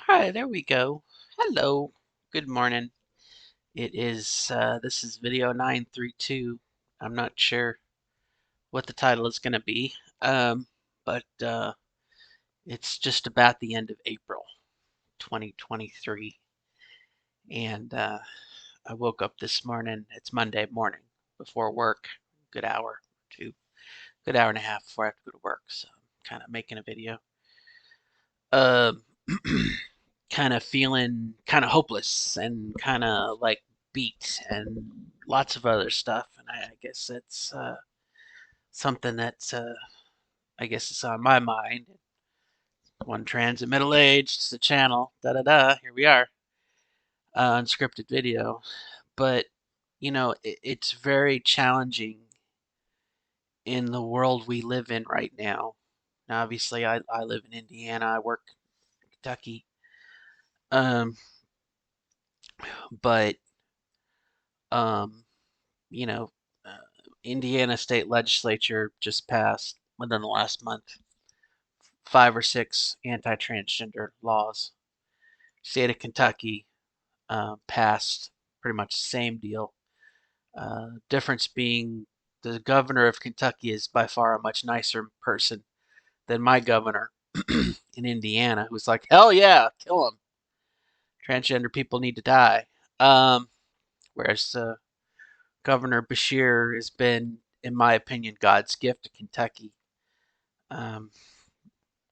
Hi, there we go. Hello. Good morning. It is this is video 932. I'm not sure what the title is going to be. But it's just about the end of April 2023 and I woke up this morning. It's Monday morning before work. Good hour, two, good hour and a half before I have to go to work. So I'm kind of making a video. Um kind of feeling kind of hopeless and kind of like beat and lots of other stuff. And I guess that's something that I guess is on my mind. One trans and middle aged, it's the channel, da da da. Here we are, unscripted video. But it's very challenging in the world we live in right now. Now, obviously, I live in Indiana. I work in Kentucky. Um, but um, you know, uh, Indiana state legislature just passed within the last month 5 or 6 anti-transgender laws. State of Kentucky passed pretty much the same deal. Difference being the governor of Kentucky is by far a much nicer person than my governor in Indiana, who's like, hell yeah, kill them. Transgender people need to die. Um, whereas Governor Bashir has been, in my opinion, God's gift to Kentucky, um,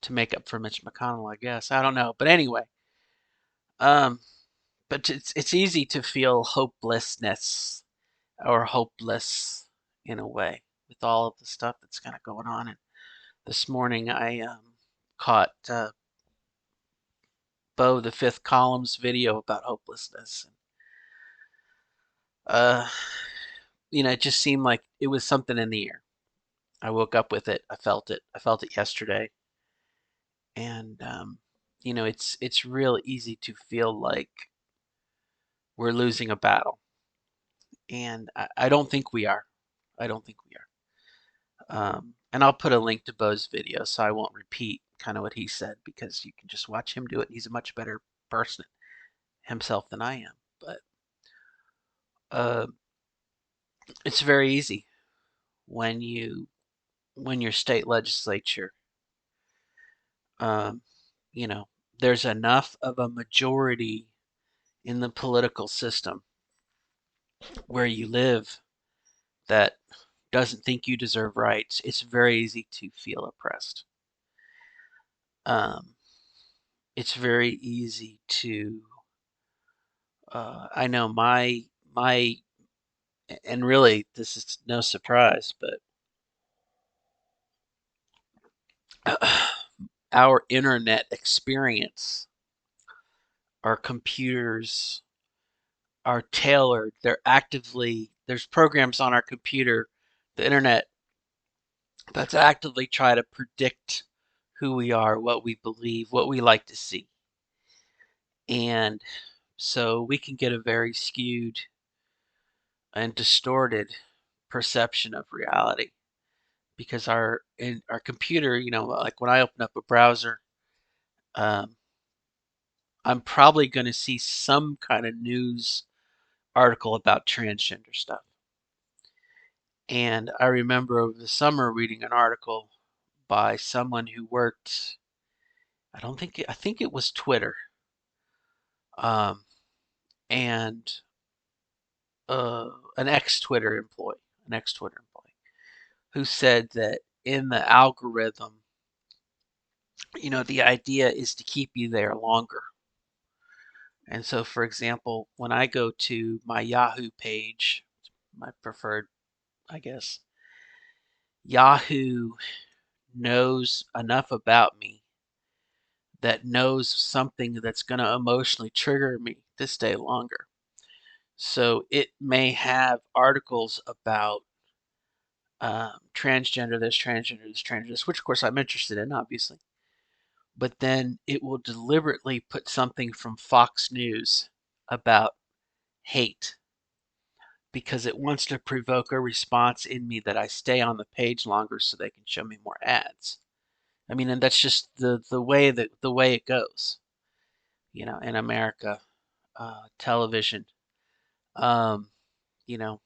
to make up for Mitch McConnell, I guess. I don't know, but anyway, um, but it's easy to feel hopelessness or hopeless in a way with all of the stuff that's kind of going on. And this morning I caught Bo the Fifth Column's video about hopelessness. Uh, it just seemed like it was something in the air. I woke up with it. I felt it. I felt it yesterday, and it's real easy to feel like we're losing a battle, and I don't think we are. I don't think we are. And I'll put a link to Bo's video, so I won't repeat kind of what he said because you can just watch him do it. He's a much better person himself than I am. But uh, it's very easy when your state legislature, um, you know, there's enough of a majority in the political system where you live that doesn't think you deserve rights. It's very easy to feel oppressed. Um, it's very easy to I know my and really this is no surprise, but our internet experience, our computers are tailored. There's programs on our computer, the internet, that's actively try to predict who we are, what we believe, what we like to see. And so we can get a very skewed and distorted perception of reality because our computer, like when I open up a browser, um, I'm probably going to see some kind of news article about transgender stuff. And I remember over the summer reading an article by someone who worked, I think it was Twitter, um, and an ex-Twitter employee, who said that in the algorithm, the idea is to keep you there longer. And so, for example, when I go to my Yahoo page, my preferred, I guess, Yahoo knows enough about me that knows something that's going to emotionally trigger me to stay longer. So it may have articles about transgender this, transgender this, transgender this, which of course I'm interested in, obviously. But then it will deliberately put something from Fox News about hate because it wants to provoke a response in me that I stay on the page longer so they can show me more ads. I mean, and that's just the way it goes. in America, television, um, you know,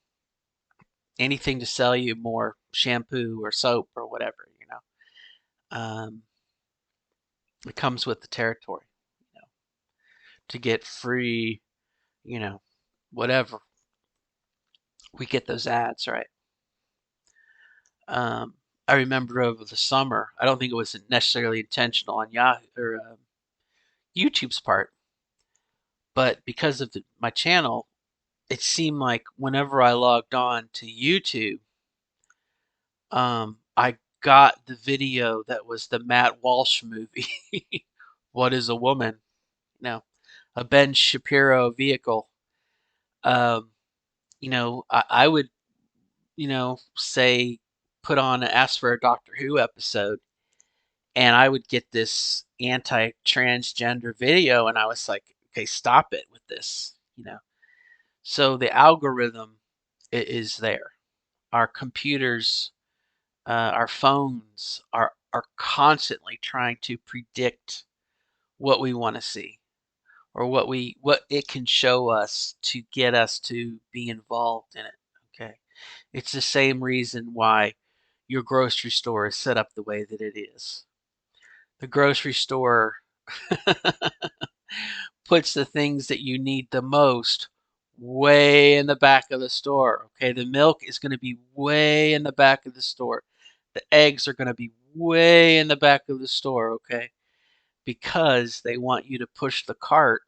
anything to sell you more shampoo or soap or whatever. Um, it comes with the territory, you know, to get free, you know, whatever. We get those ads, right? Um, I remember over the summer, I don't think it was necessarily intentional on Yahoo or YouTube's part, but because of my channel, it seemed like whenever I logged on to YouTube, I got the video that was the Matt Walsh movie, What is a Woman? No, a Ben Shapiro vehicle. Um, I would, say, put on, ask for a Doctor Who episode, and I would get this anti-transgender video, and I was like, okay, stop it with this. So the algorithm is there. Our computers, our phones are constantly trying to predict what we want to see, or what it can show us to get us to be involved in it. Okay, it's the same reason why your grocery store is set up the way that it is. The grocery store puts the things that you need the most way in the back of the store. Okay, the milk is going to be way in the back of the store. The eggs are going to be way in the back of the store. Okay, because they want you to push the cart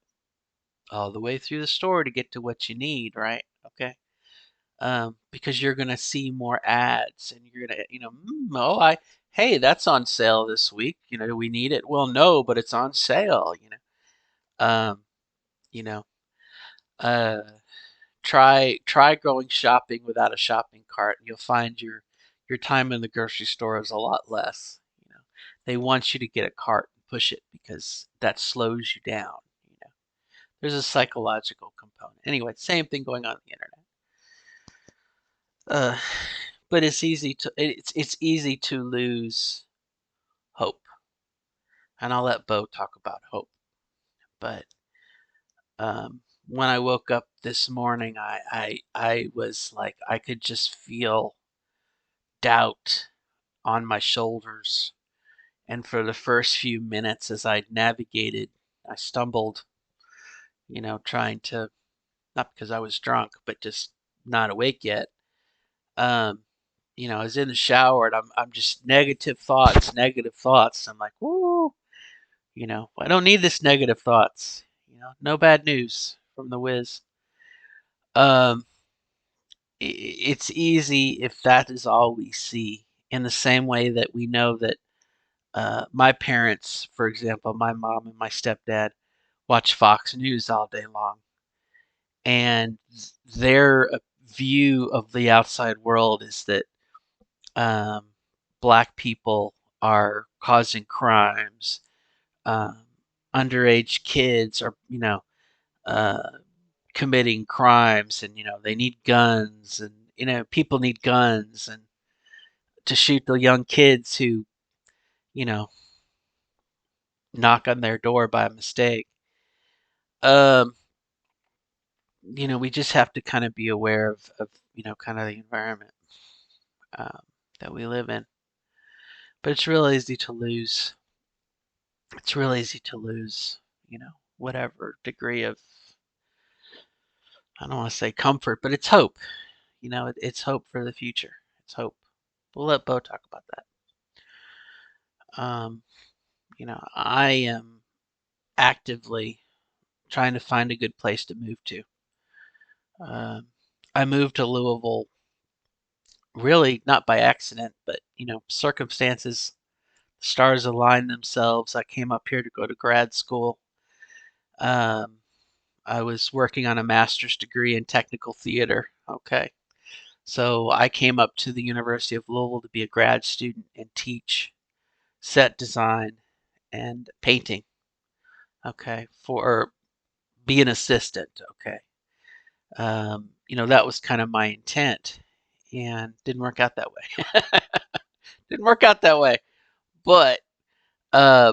all the way through the store to get to what you need, right? Okay. Because you're gonna see more ads, and you're gonna, oh, hey, that's on sale this week. Do we need it? Well, no, but it's on sale. Um, you know, uh, try going shopping without a shopping cart, and you'll find your time in the grocery store is a lot less. They want you to get a cart and push it because that slows you down. You know, there's a psychological component. Anyway, same thing going on the internet. Uh, but it's easy to lose hope, and I'll let Bo talk about hope. But when I woke up this morning, I was like, I could just feel doubt on my shoulders. And for the first few minutes, as I navigated, I stumbled, trying to, not because I was drunk, but just not awake yet. Um, I was in the shower, and I'm just negative thoughts, negative thoughts. I'm like, woo, I don't need this negative thoughts. No bad news from the whiz. Um, it's easy if that is all we see. In the same way that we know that my parents, for example, my mom and my stepdad, watch Fox News all day long, and their view of the outside world is that um, black people are causing crimes. Um, Underage kids are, uh, committing crimes, and they need guns, and people need guns and to shoot the young kids who, you know, knock on their door by mistake. Um, we just have to kind of be aware of kind of the environment um, that we live in. But it's real easy to lose. It's real easy to lose, whatever degree of, I don't want to say comfort, but it's hope. It's hope for the future. It's hope. We'll let Bo talk about that. I am actively trying to find a good place to move to. Um, I moved to Louisville really not by accident, but circumstances, stars aligned themselves. I came up here to go to grad school. Um, I was working on a master's degree in technical theater. Okay. So I came up to the University of Louisville to be a grad student and teach set design and painting. Okay. For be an assistant. Okay. That was kind of my intent, and didn't work out that way. Didn't work out that way. But, uh,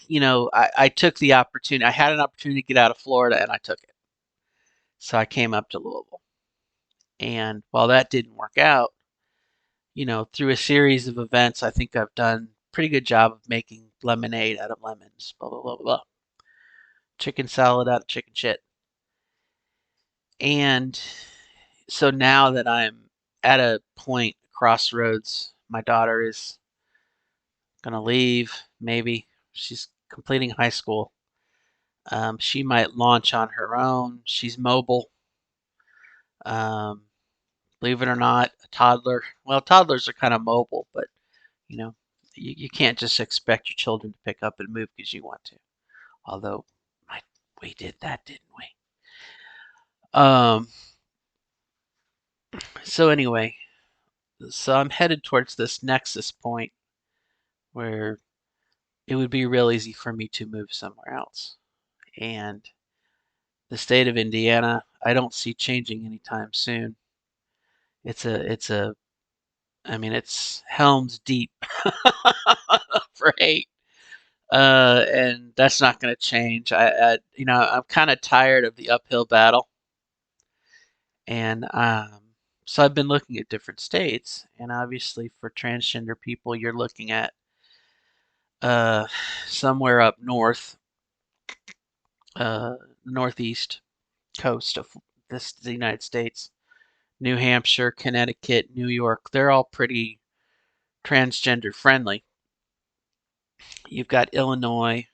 I took the opportunity. I had an opportunity to get out of Florida, and I took it. So I came up to Louisville. And while that didn't work out, through a series of events, I think I've done a pretty good job of making lemonade out of lemons. Blah blah blah blah. Chicken salad out of chicken shit. And so now that I'm at a point, crossroads, my daughter is gonna leave. Maybe she's completing high school. She might launch on her own. She's mobile. Um, Believe it or not, a toddler. Well, toddlers are kind of mobile, but you know, you can't just expect your children to pick up and move because you want to. Although, my, we did that, didn't we? Um. So anyway, so I'm headed towards this nexus point where it would be real easy for me to move somewhere else. And the state of Indiana, I don't see changing anytime soon. It's a I mean, it's Helm's Deep for hate, and that's not going to change. I'm kind of tired of the uphill battle, and so I've been looking at different states, and obviously for transgender people, you're looking at uh, somewhere up north, uh, northeast coast of the United States, New Hampshire, Connecticut, New York. They're all pretty transgender friendly. You've got Illinois,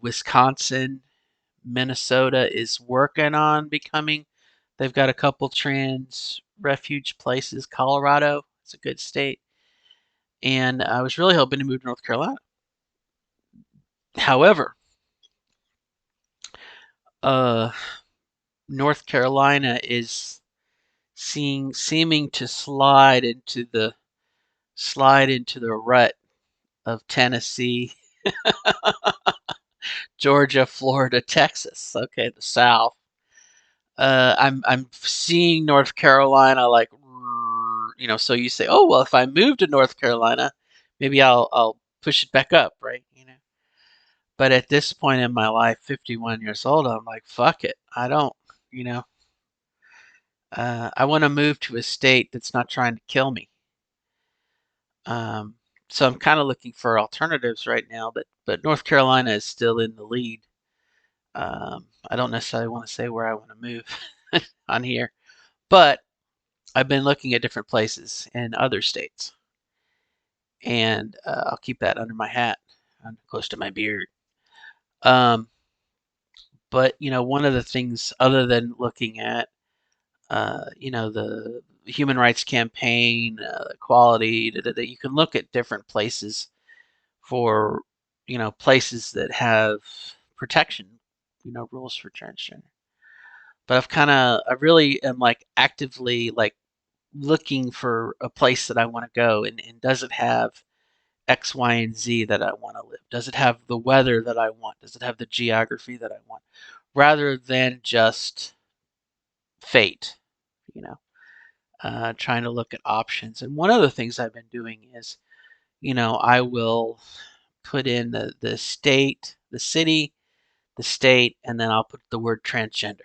Wisconsin, Minnesota is working on becoming. They've got a couple trans refuge places. Colorado, it's a good state. And I was really hoping to move to North Carolina. However, uh, North Carolina is seeming to slide into the rut of Tennessee, Georgia, Florida, Texas. Okay, the South. I'm seeing North Carolina like, so you say, oh well, if I move to North Carolina, maybe I'll push it back up, right? But at this point in my life, 51 years old, I'm like, fuck it, I don't, you know, I want to move to a state that's not trying to kill me. Um, so I'm kind of looking for alternatives right now, but North Carolina is still in the lead. I don't necessarily want to say where I want to move on here, but I've been looking at different places in other states, and I'll keep that under my hat, close to my beard. Um, but one of the things, other than looking at, the Human Rights Campaign, equality, that you can look at different places for, places that have protection, rules for transgender. But I really am like actively like looking for a place that I want to go, and does it have X, Y, and Z that I want to live? Does it have the weather that I want? Does it have the geography that I want? Rather than just fate, you know, trying to look at options. And one of the things I've been doing is, I will put in the state, the city, the state, and then I'll put the word transgender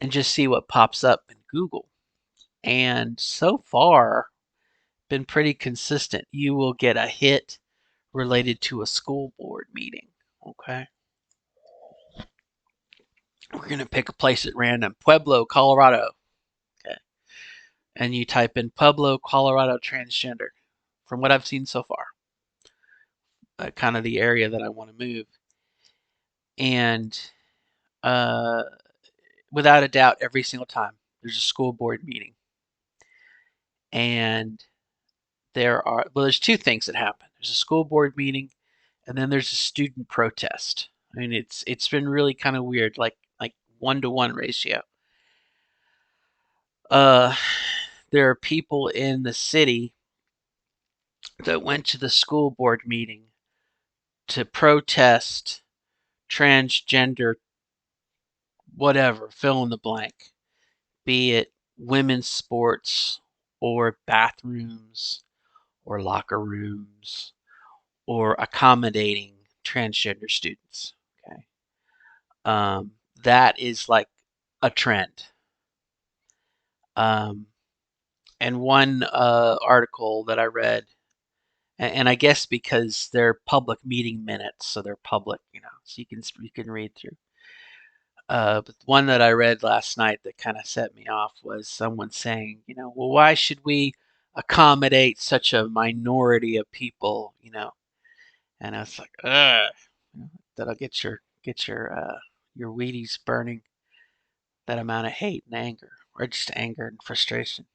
and just see what pops up in Google. And so far, been pretty consistent. You will get a hit related to a school board meeting. Okay. We're going to pick a place at random. Pueblo, Colorado. Okay. And you type in Pueblo, Colorado transgender. From what I've seen so far, kind of the area that I want to move. And uh, without a doubt, every single time there's a school board meeting. And there's two things that happen. There's a school board meeting, and then there's a student protest. I mean, it's been really kind of weird, like 1-to-1 ratio. Uh, there are people in the city that went to the school board meeting to protest transgender, whatever, fill in the blank, be it women's sports or bathrooms or locker rooms or accommodating transgender students. Okay, that is like a trend. Um, and one article that I read, and I guess because they're public meeting minutes, so they're public, so you can read through. But one that I read last night that kind of set me off was someone saying, well, why should we accommodate such a minority of people, And I was like, ugh, that'll get your Wheaties burning. That amount of hate and anger, or just anger and frustration.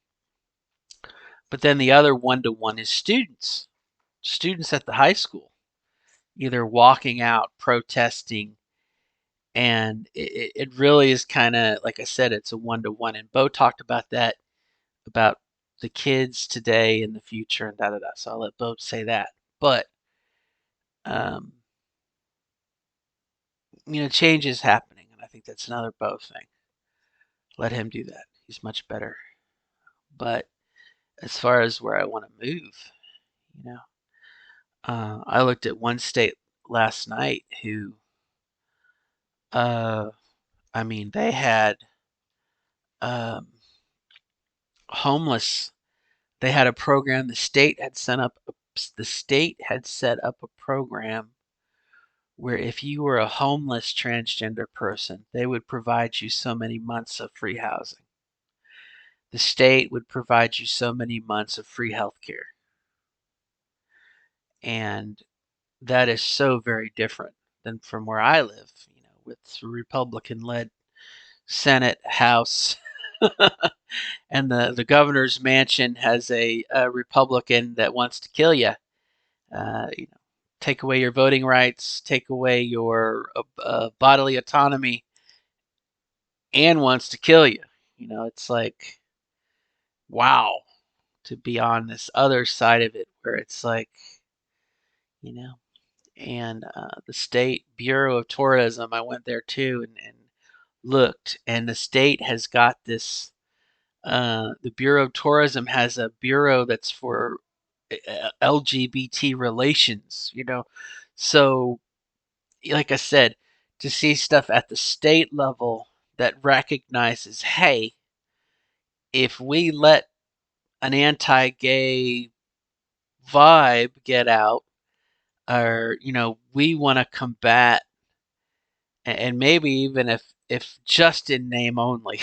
But then the other one-to-one is students at the high school, either walking out, protesting, and it really is kind of like I said, it's a one-to-one. And Bo talked about that, about the kids today and the future and da da da. So I'll let Bo say that. But um, change is happening, and I think that's another Bo thing. Let him do that. He's much better. But as far as where I want to move, you know, I looked at one state last night who, uh, I mean, they had um, homeless. They had a program. The state had set up a program where if you were a homeless transgender person, they would provide you so many months of free housing. The state would provide you so many months of free health care. And that is so very different than from where I live, with Republican led Senate, House, and the governor's mansion has a Republican that wants to kill you. Take away your voting rights, take away your bodily autonomy, and wants to kill you. It's like, wow, to be on this other side of it where it's like, you know, and the state bureau of tourism, I went there too and looked, and the state has got this. The bureau of tourism has a bureau that's for LGBT relations. So like I said, to see stuff at the state level that recognizes, hey, if we let an anti-gay vibe get out, or we want to combat, and maybe even if just in name only,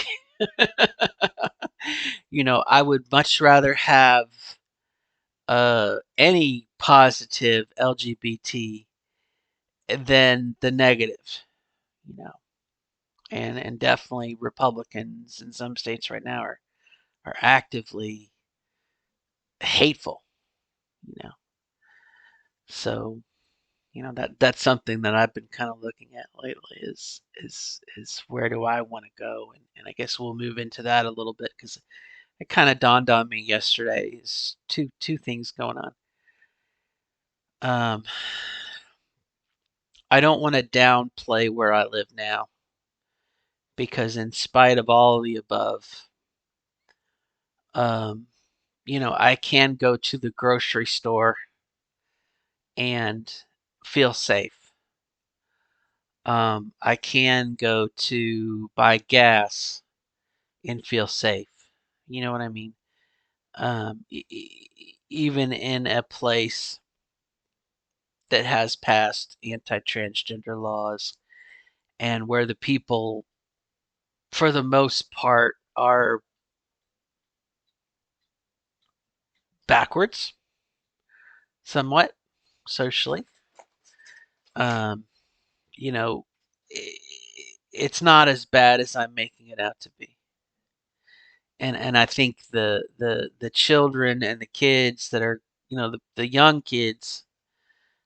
I would much rather have any positive LGBT than the negative, you know. And definitely Republicans in some states right now are actively hateful, you know. So, that's something that I've been kind of looking at lately is where do I want to go? And I guess we'll move into that a little bit because it kind of dawned on me yesterday. Is two things going on. Um, I don't want to downplay where I live now because in spite of all of the above, um, I can go to the grocery store and feel safe. I can go to buy gas and feel safe. You know what I mean? Even in a place that has passed anti-transgender laws and where the people, for the most part, are backwards somewhat socially. Um, you know, it's not as bad as I'm making it out to be. And I think the children and the kids that are, the young kids,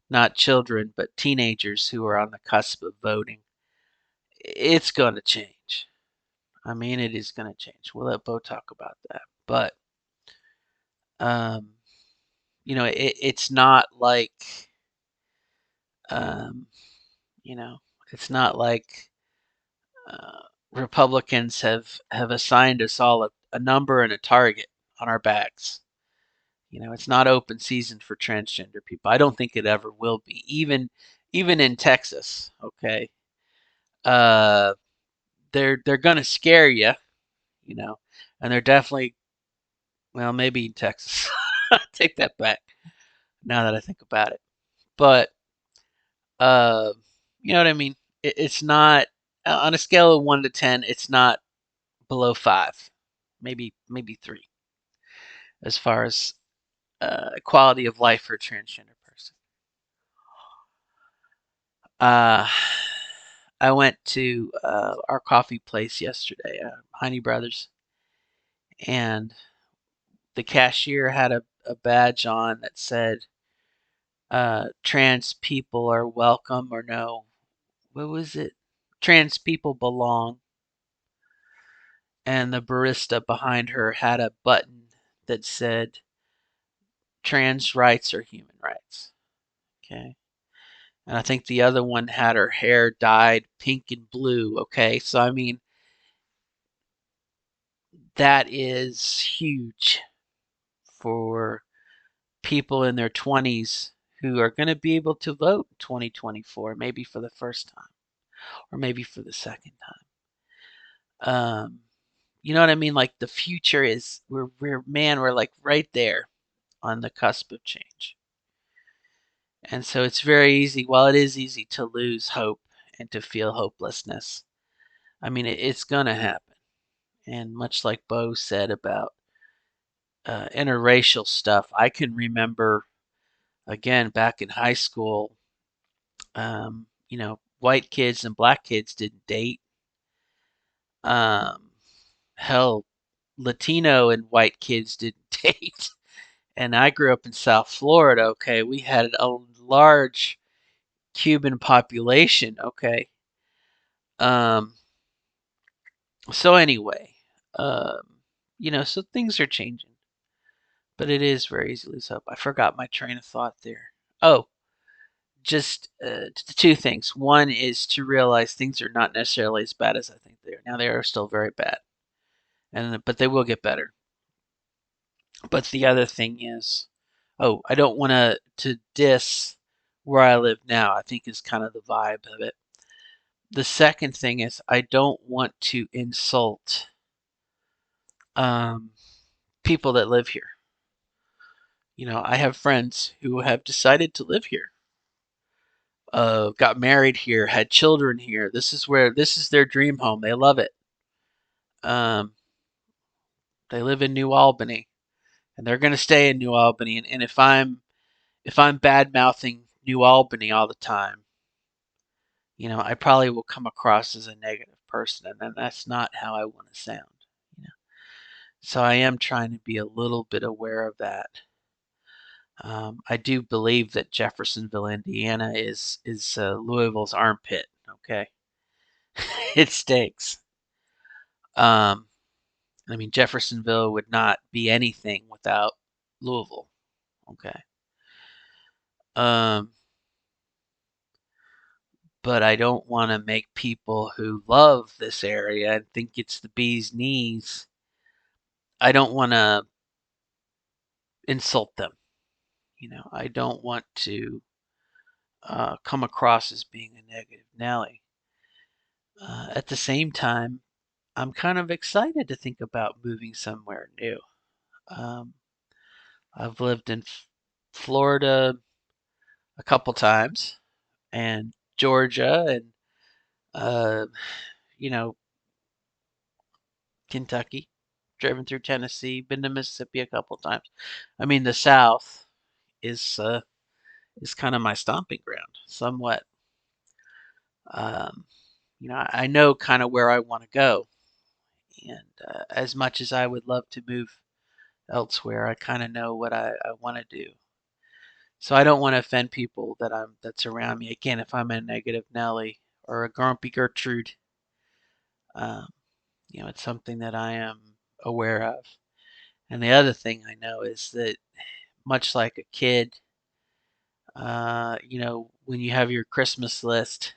not children, but teenagers who are on the cusp of voting, it's going to change. I mean, it is going to change. We'll let Bo talk about that. But, um, it's not like, um, you know, it's not like uh, Republicans have assigned us all a number and a target on our backs. It's not open season for transgender people. I don't think it ever will be. Even in Texas, okay? Uh they're going to scare you, you know. And they're definitely, well, maybe in Texas. Take that back now that I think about it. But uh you know what I mean? It's not on a scale of 1 to 10, it's not below 5. Maybe 3 as far as quality of life for a transgender person. Uh, I went to our coffee place yesterday, Heine Brothers, and the cashier had a badge on that said, trans people are welcome, or no, what was it? Trans people belong. And the barista behind her had a button that said, trans rights are human rights. Okay. And I think the other one had her hair dyed pink and blue. Okay. So, I mean, that is huge for people in their 20s who are going to be able to vote in 2024, maybe for the first time or maybe for the second time. You know what I mean? Like the future is, we're like right there on the cusp of change. And so it's very easy. Well, it is easy to lose hope and to feel hopelessness. I mean, it's going to happen. And much like Bo said about interracial stuff, I can remember, again, back in high school, white kids and black kids didn't date. Um, hell, Latino and white kids didn't date. And I grew up in South Florida. Okay, we had a large Cuban population. Okay, um, so anyway, so things are changing, but it is very easy to lose hope. I forgot my train of thought there. Oh, just two things. One is to realize things are not necessarily as bad as I think they are. Now they are still very bad, but they will get better. But the other thing is, oh, I don't want to diss where I live now. I think is kind of the vibe of it. The second thing is I don't want to insult um, people that live here. I have friends who have decided to live here, got married here, had children here. This is their dream home. They love it. Um, they live in New Albany, and they're going to stay in New Albany. And if I'm bad mouthing New Albany all the time, I probably will come across as a negative person, and then that's not how I want to sound. You know? So I am trying to be a little bit aware of that. I do believe that Jeffersonville, Indiana, is Louisville's armpit. Okay, it stinks. Um, I mean, Jeffersonville would not be anything without Louisville. Okay. Um, but I don't want to make people who love this area and think it's the bee's knees. I don't want to insult them. I don't want to come across as being a negative Nelly. At the same time, I'm kind of excited to think about moving somewhere new. Um, I've lived in Florida a couple times and Georgia and, uh, you know, Kentucky, driven through Tennessee, been to Mississippi a couple times. I mean, the South is uh, is kind of my stomping ground, somewhat. Um, I know kind of where I want to go, and as much as I would love to move elsewhere, I kind of know what I want to do. So I don't want to offend people that's around me. Again, if I'm a negative Nelly or a grumpy Gertrude, um, it's something that I am aware of. And the other thing I know is that much like a kid, when you have your Christmas list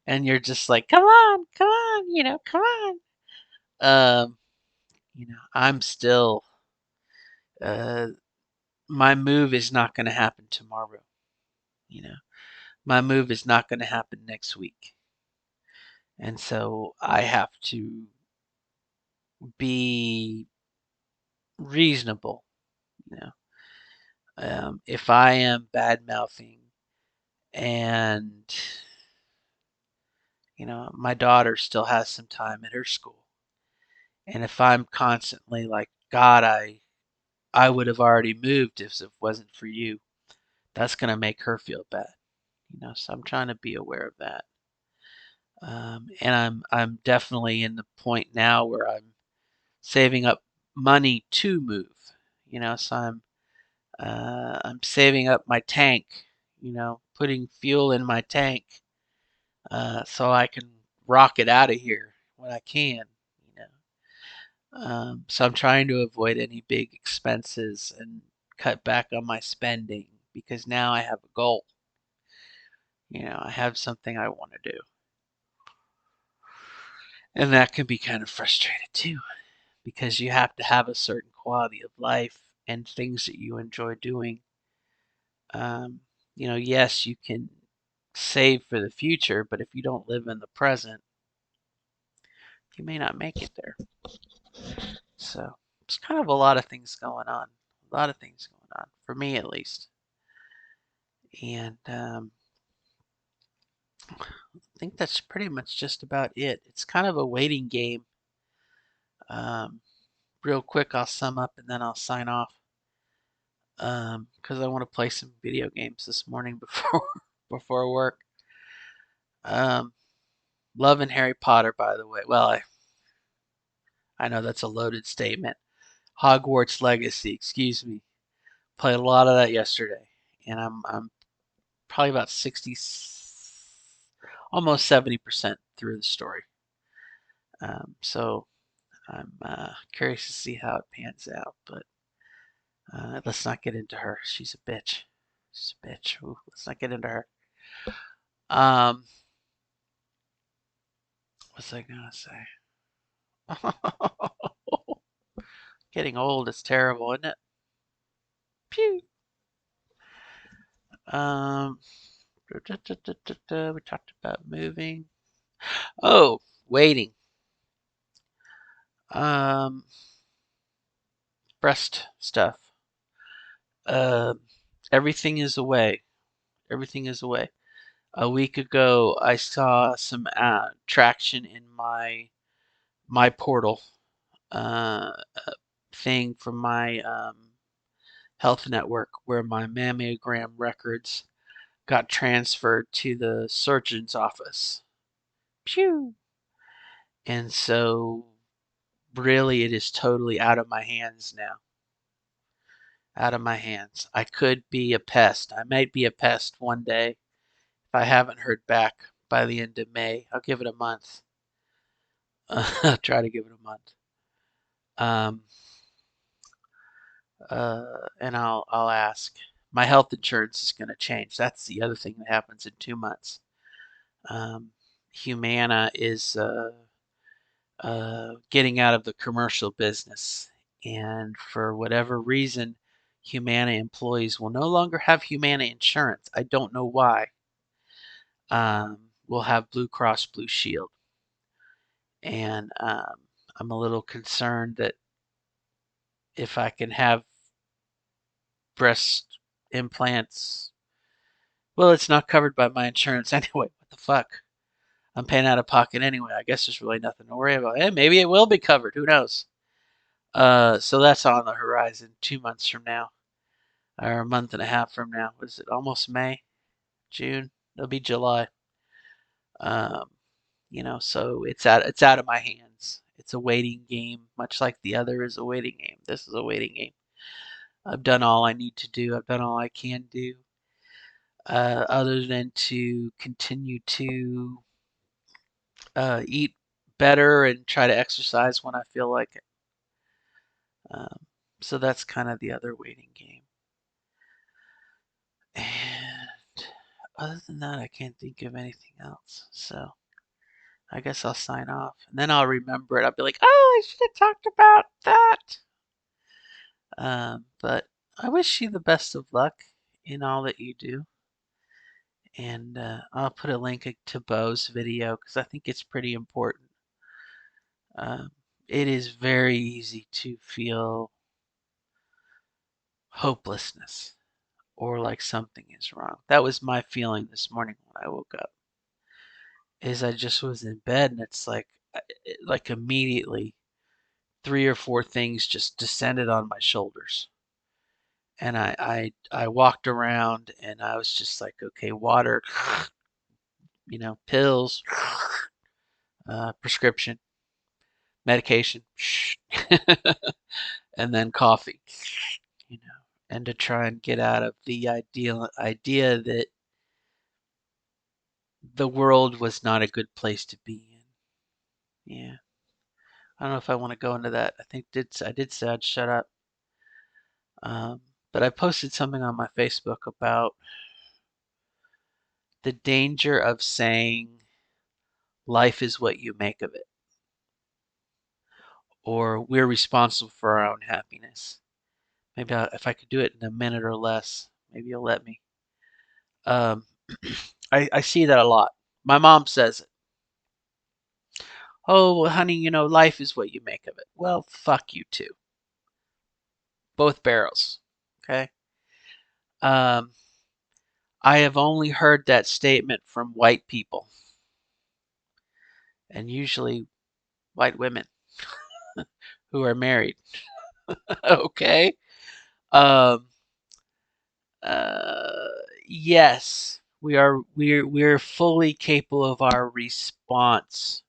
and you're just like, come on, come on. Um, I'm still Uh, my move is not going to happen tomorrow. You know, my move is not going to happen next week. And so I have to be reasonable. You know, if I am bad mouthing and my daughter still has some time at her school, and if I'm constantly like, God, I would have already moved if it wasn't for you, that's gonna make her feel bad. So I'm trying to be aware of that. And I'm definitely in the point now where I'm saving up money to move. So I'm saving up my tank. Putting fuel in my tank so I can rock it out of here when I can. You so I'm trying to avoid any big expenses and cut back on my spending because now I have a goal. I have something I want to do. And that can be kind of frustrating too because you have to have a certain quality of life and things that you enjoy doing. Um, yes, you can save for the future, but if you don't live in the present, you may not make it there. So it's kind of a lot of things going on. A lot of things going on, for me at least. And I think that's pretty much just about it. It's kind of a waiting game. Um, real quick, I'll sum up and then I'll sign off. Because I want to play some video games this morning before before work. Um, loving Harry Potter, by the way. Well, I know that's a loaded statement. Hogwarts Legacy, excuse me. Played a lot of that yesterday, and I'm probably about 60, almost 70% through the story. So I'm curious to see how it pans out, but let's not get into her. She's a bitch. She's a bitch. Ooh, let's not get into her. Um, what's I gonna say? Getting old is terrible, isn't it? Pew. Um, we talked about moving. Oh, waiting. Um, breast stuff. Um, everything is away. Everything is away. A week ago, I saw some traction in my portal uh, thing from my health network where my mammogram records got transferred to the surgeon's office. Pew! And so, really, it is totally out of my hands now. Out of my hands. I could be a pest. I might be a pest one day if I haven't heard back by the end of May. I'll give it a month. I'll try to give it a month. Um, and I'll ask. My health insurance is going to change. That's the other thing that happens in 2 months. Humana is getting out of the commercial business, and for whatever reason, Humana employees will no longer have Humana insurance. I don't know why. We'll have Blue Cross Blue Shield, and I'm a little concerned that if I can have breast implants, well, it's not covered by my insurance anyway. What the fuck? I'm paying out of pocket anyway. I guess there's really nothing to worry about. And maybe it will be covered. Who knows? So that's on the horizon 2 months from now, or a month and a half from now. Was it almost May? June? It'll be July. Um, so it's out of my hands. It's a waiting game, much like the other is a waiting game. This is a waiting game. I've done all I need to do. I've done all I can do, other than to continue to eat better and try to exercise when I feel like it. Um, so that's kind of the other waiting game. And other than that, I can't think of anything else. So I guess I'll sign off. And then I'll remember it. I'll be like, oh, I should have talked about that. But I wish you the best of luck in all that you do. And I'll put a link to Bo's video because I think it's pretty important. Um, it is very easy to feel hopelessness or like something is wrong. That was my feeling this morning when I woke up. Is I just was in bed and it's like immediately three or four things just descended on my shoulders. And I walked around and I was just like, okay, water, pills, prescription, medication, and then coffee, and to try and get out of the idea that the world was not a good place to be in. Yeah, I don't know if I want to go into that. I did say I'd shut up. Um, but I posted something on my Facebook about the danger of saying life is what you make of it, or we're responsible for our own happiness. Maybe if I could do it in a minute or less, maybe you'll let me. Um, I see that a lot. My mom says it. Oh, well, honey, life is what you make of it. Well, fuck you too. Both barrels. Okay. Um, I have only heard that statement from white people, and usually white women who are married. Okay. Um, uh, yes, we're fully capable of our response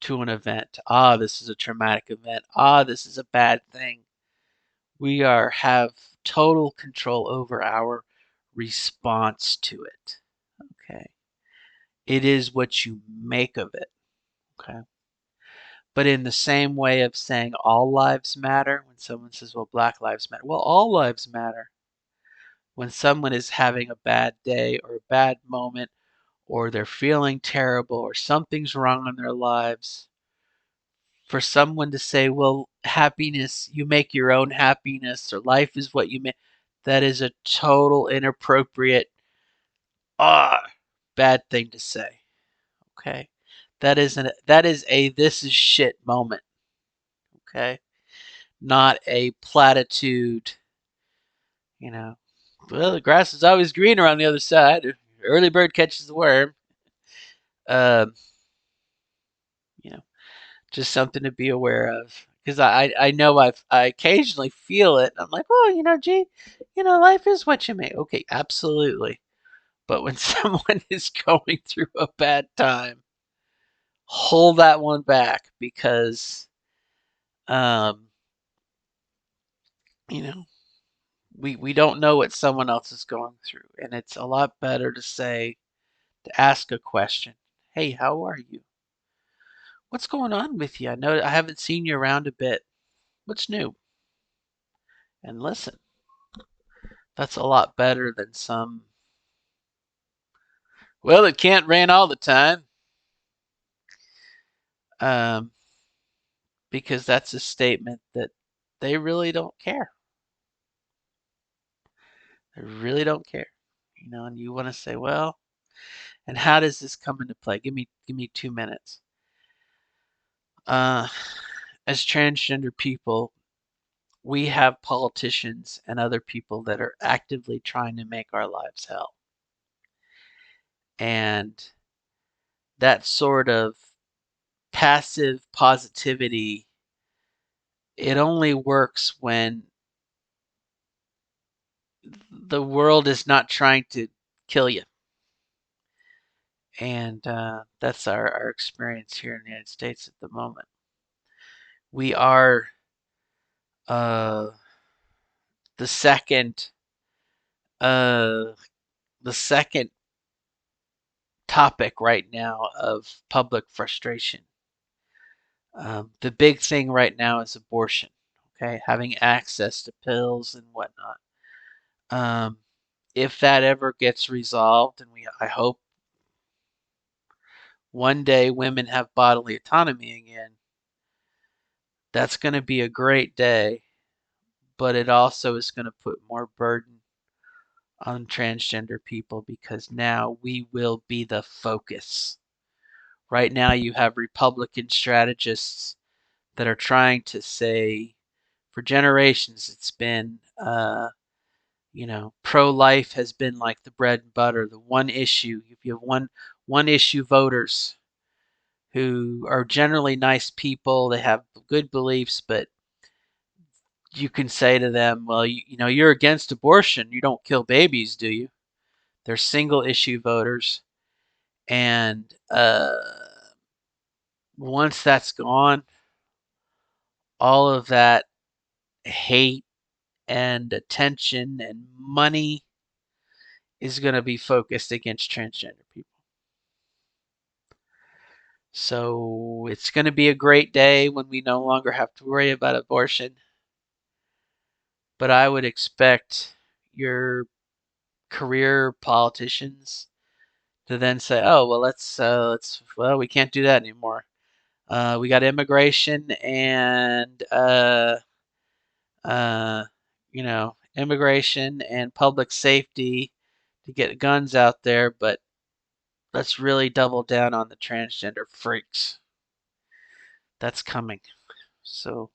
to an event. Ah, this is a traumatic event. Ah, this is a bad thing. We have total control over our response to it. Okay. It is what you make of it. Okay. But in the same way of saying all lives matter, when someone says, well, Black lives matter, well, all lives matter. When someone is having a bad day or a bad moment, or they're feeling terrible, or something's wrong in their lives, for someone to say, well, happiness, you make your own happiness, or life is what you make, that is a total inappropriate, ah, bad thing to say. Okay. That is a this is shit moment. Okay. Not a platitude, you know. Well, the grass is always greener on the other side. Early bird catches the worm. Um, you know, just something to be aware of. Because I know I occasionally feel it. I'm like, oh, gee, life is what you make. Okay, absolutely. But when someone is going through a bad time, hold that one back because, um, you know, we don't know what someone else is going through, and it's a lot better to ask a question. Hey, how are you? What's going on with you? I know I haven't seen you around a bit. What's new? And listen, that's a lot better than some. Well, it can't rain all the time, um, because that's a statement that they really don't care. They really don't care, And you want to say, well, and how does this come into play? Give me 2 minutes. Uh, as transgender people, we have politicians and other people that are actively trying to make our lives hell. And that sort of passive positivity, it only works when the world is not trying to kill you. And that's our experience here in the United States at the moment. We are uh, the second uh, the second topic right now of public frustration. The big thing right now is abortion. Okay, having access to pills and whatnot. Um, if that ever gets resolved, and I hope one day women have bodily autonomy again, that's going to be a great day. but it also is going to put more burden on transgender people because now we will be the focus. Right now, you have Republican strategists that are trying to say, for generations, it's been, pro-life has been like the bread and butter, the one issue. If you have one issue voters who are generally nice people, they have good beliefs, but you can say to them, well, you're against abortion. You don't kill babies, do you? They're single issue voters. And once that's gone, all of that hate and attention and money is going to be focused against transgender people. So it's going to be a great day when we no longer have to worry about abortion. But I would expect your career politicians to then say, "Oh, well, well, we can't do that anymore. We got immigration and uh, immigration and public safety to get guns out there, but let's really double down on the transgender freaks. That's coming. So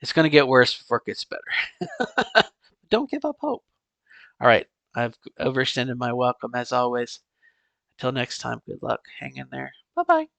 it's going to get worse before it gets better. Don't give up hope. All right. I've overextended my welcome as always. Until next time, good luck. Hang in there. Bye bye.